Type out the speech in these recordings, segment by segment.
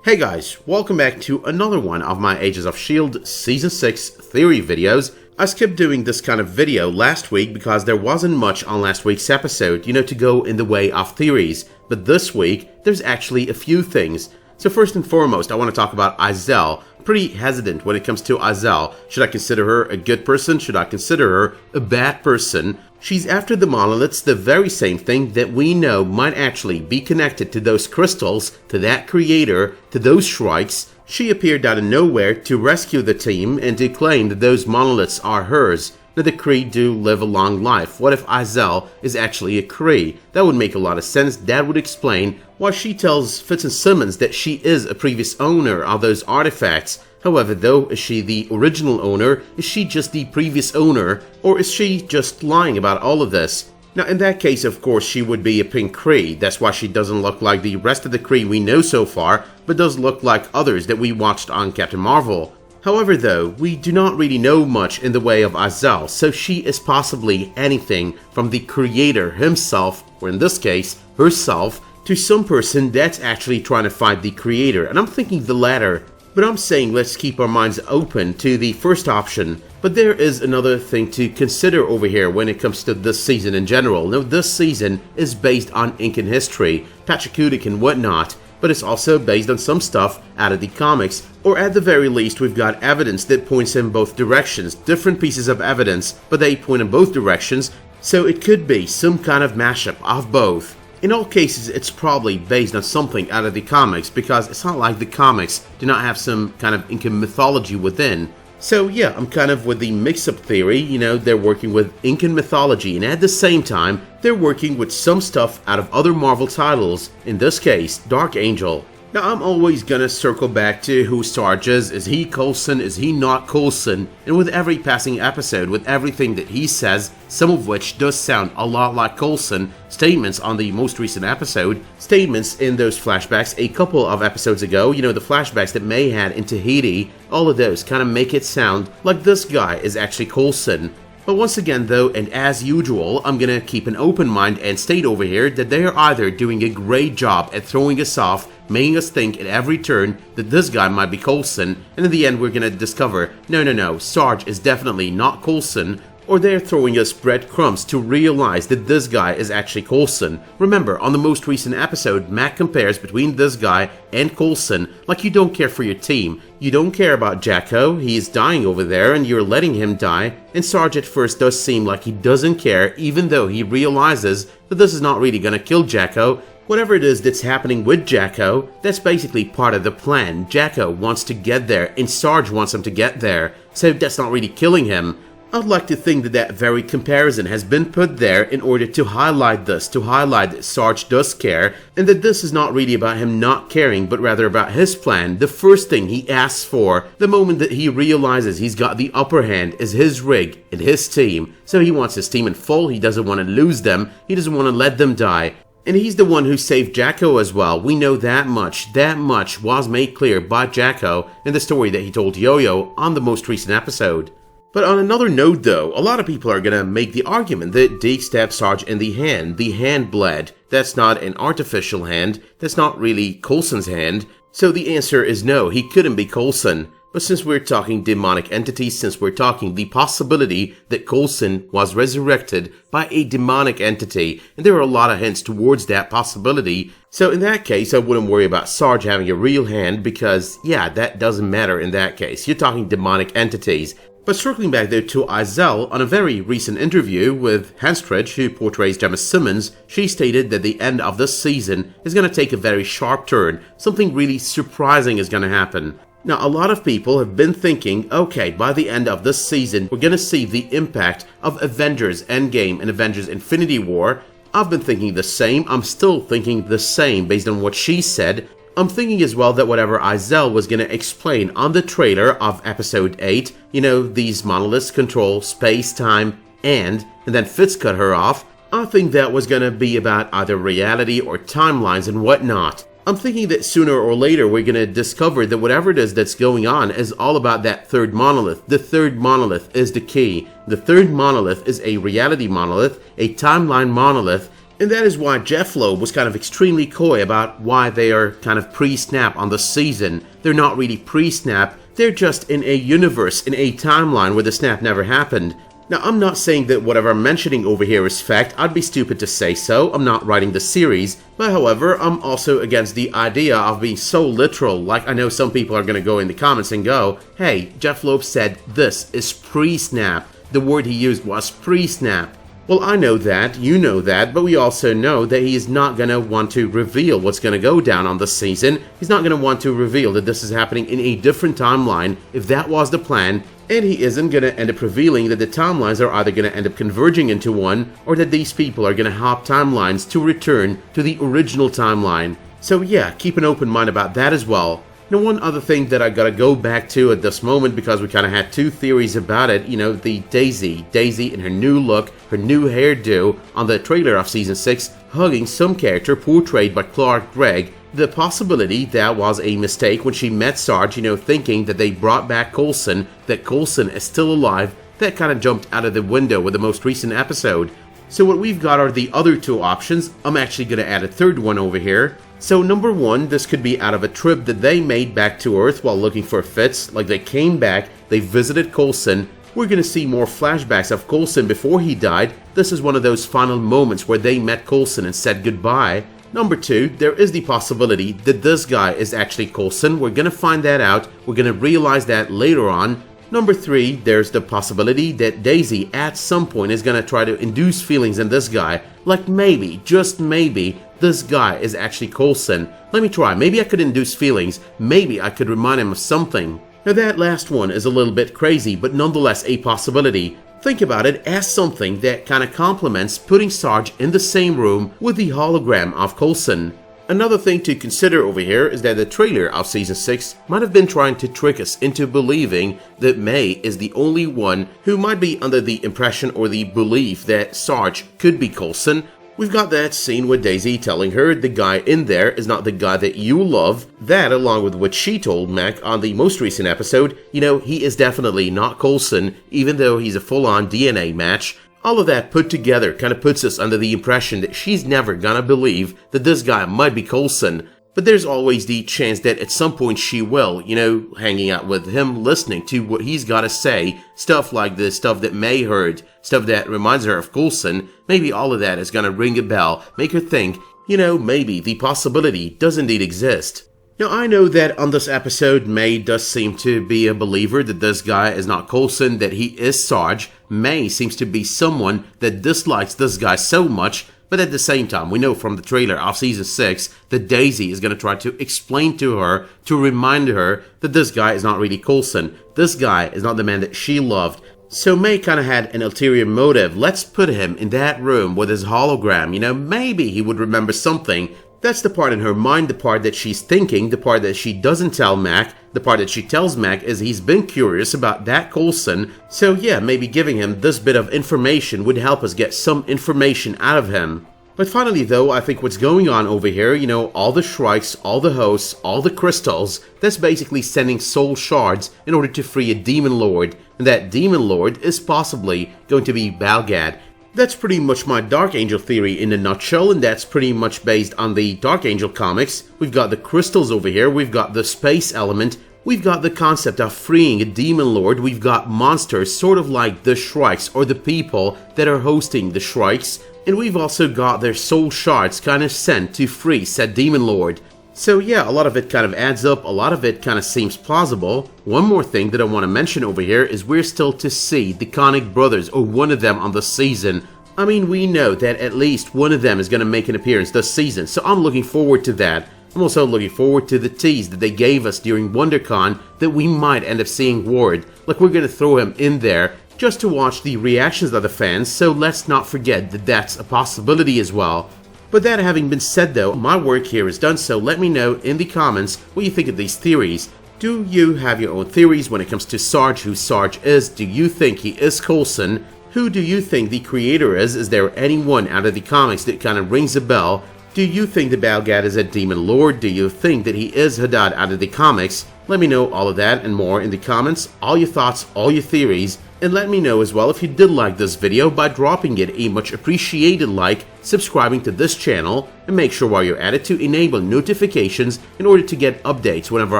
Hey guys, welcome back to another one of my Agents of S.H.I.E.L.D. Season 6 theory videos. I skipped doing this kind of video last week because there wasn't much on last week's episode, to go in the way of theories. But this week, there's actually a few things. So first and foremost, I want to talk about Izel. I'm pretty hesitant when it comes to Izel. Should I consider her a good person? Should I consider her a bad person? She's after the monoliths, the very same thing that we know might actually be connected to those crystals, to that creator, to those shrikes. She appeared out of nowhere to rescue the team and to claim that those monoliths are hers. Now the Kree do live a long life. What if Izel is actually a Kree? That would make a lot of sense. That would explain why she tells Fitz and Simmons that she is a previous owner of those artifacts. However though, is she the original owner? Is she just the previous owner? Or is she just lying about all of this? Now in that case, of course, she would be a pink Kree. That's why she doesn't look like the rest of the Kree we know so far, but does look like others that we watched on Captain Marvel. However though, we do not really know much in the way of Izel, so she is possibly anything from the creator himself, or in this case, herself, to some person that's actually trying to fight the creator, and I'm thinking the latter. But I'm saying let's keep our minds open to the first option. But there is another thing to consider over here when it comes to this season in general. Now this season is based on Incan history, Pachacutic and whatnot, but it's also based on some stuff out of the comics, or at the very least we've got evidence that points in both directions, different pieces of evidence, but they point in both directions, so it could be some kind of mashup of both. In all cases, it's probably based on something out of the comics, because it's not like the comics do not have some kind of Incan mythology within. So yeah, I'm kind of with the mix-up theory, they're working with Incan mythology, and at the same time, they're working with some stuff out of other Marvel titles, in this case, Dark Angel. Now I'm always gonna circle back to who Sarge is he Coulson, is he not Coulson, and with every passing episode, with everything that he says, some of which does sound a lot like Coulson, statements on the most recent episode, statements in those flashbacks a couple of episodes ago, the flashbacks that May had in Tahiti, all of those kind of make it sound like this guy is actually Coulson. But once again though, and as usual, I'm gonna keep an open mind and state over here that they are either doing a great job at throwing us off, making us think at every turn that this guy might be Coulson, and in the end we're gonna discover, no, Sarge is definitely not Coulson, or they're throwing us breadcrumbs to realize that this guy is actually Coulson. Remember, on the most recent episode, Mac compares between this guy and Coulson like you don't care for your team. You don't care about Jacko, he is dying over there and you're letting him die, and Sarge at first does seem like he doesn't care even though he realizes that this is not really gonna kill Jacko. Whatever it is that's happening with Jacko, that's basically part of the plan. Jacko wants to get there and Sarge wants him to get there, so that's not really killing him. I'd like to think that that very comparison has been put there in order to highlight this, to highlight that Sarge does care, and that this is not really about him not caring, but rather about his plan. The first thing he asks for, the moment that he realizes he's got the upper hand, is his rig and his team. So he wants his team in full, he doesn't want to lose them, he doesn't want to let them die. And he's the one who saved Jacko as well. We know that much. That much was made clear by Jacko in the story that he told Yo-Yo on the most recent episode. But on another note though, a lot of people are gonna make the argument that Deke stabbed Sarge in the hand bled. That's not an artificial hand, that's not really Coulson's hand, so the answer is no, he couldn't be Coulson. But since we're talking demonic entities, since we're talking the possibility that Coulson was resurrected by a demonic entity, and there are a lot of hints towards that possibility, so in that case I wouldn't worry about Sarge having a real hand because, yeah, that doesn't matter in that case. You're talking demonic entities. But circling back though to Izel, on a very recent interview with Hanstridge, who portrays Jemma Simmons, she stated that the end of this season is going to take a very sharp turn. Something really surprising is going to happen. Now, a lot of people have been thinking, okay, by the end of this season, we're going to see the impact of Avengers Endgame and Avengers Infinity War. I've been thinking the same. I'm still thinking the same based on what she said. I'm thinking as well that whatever Izel was going to explain on the trailer of episode 8, these monoliths control space, time, and then Fitz cut her off, I think that was going to be about either reality or timelines and whatnot. I'm thinking that sooner or later we're going to discover that whatever it is that's going on is all about that third monolith. The third monolith is the key. The third monolith is a reality monolith, a timeline monolith, And that is why Jeff Loeb was kind of extremely coy about why they are kind of pre-snap on the season. They're not really pre-snap, they're just in a universe, in a timeline where the snap never happened. Now, I'm not saying that whatever I'm mentioning over here is fact, I'd be stupid to say so, I'm not writing the series, but however, I'm also against the idea of being so literal. Like, I know some people are gonna go in the comments and go, hey, Jeff Loeb said this is pre-snap. The word he used was pre-snap. Well, I know that, you know that, but we also know that he is not going to want to reveal what's going to go down on this season. He's not going to want to reveal that this is happening in a different timeline, if that was the plan, and he isn't going to end up revealing that the timelines are either going to end up converging into one, or that these people are going to hop timelines to return to the original timeline. So yeah, keep an open mind about that as well. Now, one other thing that I gotta go back to at this moment, because we kind of had two theories about it, you know, the Daisy in her new look, her new hairdo on the trailer of Season 6, hugging some character portrayed by Clark Gregg. The possibility that was a mistake when she met Sarge, you know, thinking that they brought back Coulson, that Coulson is still alive, that kind of jumped out of the window with the most recent episode. So what we've got are the other two options. I'm actually gonna add a third one over here. So number one, this could be out of a trip that they made back to Earth while looking for Fitz. Like, they came back, they visited Coulson. We're gonna see more flashbacks of Coulson before he died. This is one of those final moments where they met Coulson and said goodbye. Number two, there is the possibility that this guy is actually Coulson. We're gonna find that out. We're gonna realize that later on. Number three, there's the possibility that Daisy at some point is gonna try to induce feelings in this guy. Like, maybe, just maybe, this guy is actually Coulson. Let me try. Maybe I could induce feelings. Maybe I could remind him of something. Now, that last one is a little bit crazy, but nonetheless a possibility. Think about it as something that kind of complements putting Sarge in the same room with the hologram of Coulson. Another thing to consider over here is that the trailer of Season 6 might have been trying to trick us into believing that May is the only one who might be under the impression or the belief that Sarge could be Coulson. We've got that scene with Daisy telling her the guy in there is not the guy that you love. That, along with what she told Mac on the most recent episode, you know, he is definitely not Coulson, even though he's a full-on DNA match. All of that put together kind of puts us under the impression that she's never gonna believe that this guy might be Coulson. But there's always the chance that at some point she will, you know, hanging out with him, listening to what he's gotta say, stuff like this, stuff that May heard, stuff that reminds her of Coulson. Maybe all of that is gonna ring a bell, make her think, you know, maybe the possibility does indeed exist. Now, I know that on this episode, May does seem to be a believer that this guy is not Coulson, that he is Sarge. May seems to be someone that dislikes this guy so much, but at the same time, we know from the trailer of Season 6 that Daisy is going to try to explain to her, to remind her that this guy is not really Coulson. This guy is not the man that she loved. So May kind of had an ulterior motive. Let's put him in that room with his hologram. You know, maybe he would remember something. That's the part in her mind, the part that she's thinking, the part that she doesn't tell Mac. The part that she tells Mac is he's been curious about that Coulson. So yeah, maybe giving him this bit of information would help us get some information out of him. But finally though, I think what's going on over here, you know, all the shrikes, all the hosts, all the crystals, that's basically sending soul shards in order to free a demon lord. And that demon lord is possibly going to be Balgad. That's pretty much my Dark Angel theory in a nutshell, and that's pretty much based on the Dark Angel comics. We've got the crystals over here, we've got the space element, we've got the concept of freeing a demon lord, we've got monsters sort of like the shrikes or the people that are hosting the shrikes, and we've also got their soul shards kind of sent to free said demon lord. So yeah, a lot of it kind of adds up, a lot of it kind of seems plausible. One more thing that I want to mention over here is we're still to see the Conic brothers, or one of them on the season. I mean, we know that at least one of them is going to make an appearance this season, so I'm looking forward to that. I'm also looking forward to the tease that they gave us during WonderCon that we might end up seeing Ward. Like, we're going to throw him in there just to watch the reactions of the fans, so let's not forget that that's a possibility as well. But that having been said though, my work here is done, so let me know in the comments what you think of these theories. Do you have your own theories when it comes to Sarge, who Sarge is? Do you think he is Coulson? Who do you think the creator is? Is there anyone out of the comics that kind of rings a bell? Do you think the Balgad is a demon lord? Do you think that he is Hadad out of the comics? Let me know all of that and more in the comments, all your thoughts, all your theories. And let me know as well if you did like this video by dropping it a much appreciated like, subscribing to this channel, and make sure while you're at it to enable notifications in order to get updates whenever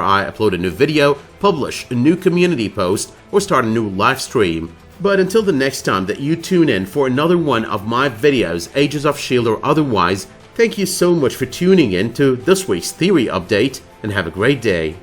I upload a new video, publish a new community post, or start a new live stream. But until the next time that you tune in for another one of my videos, Agents of S.H.I.E.L.D. or otherwise, thank you so much for tuning in to this week's Theory Update, and have a great day.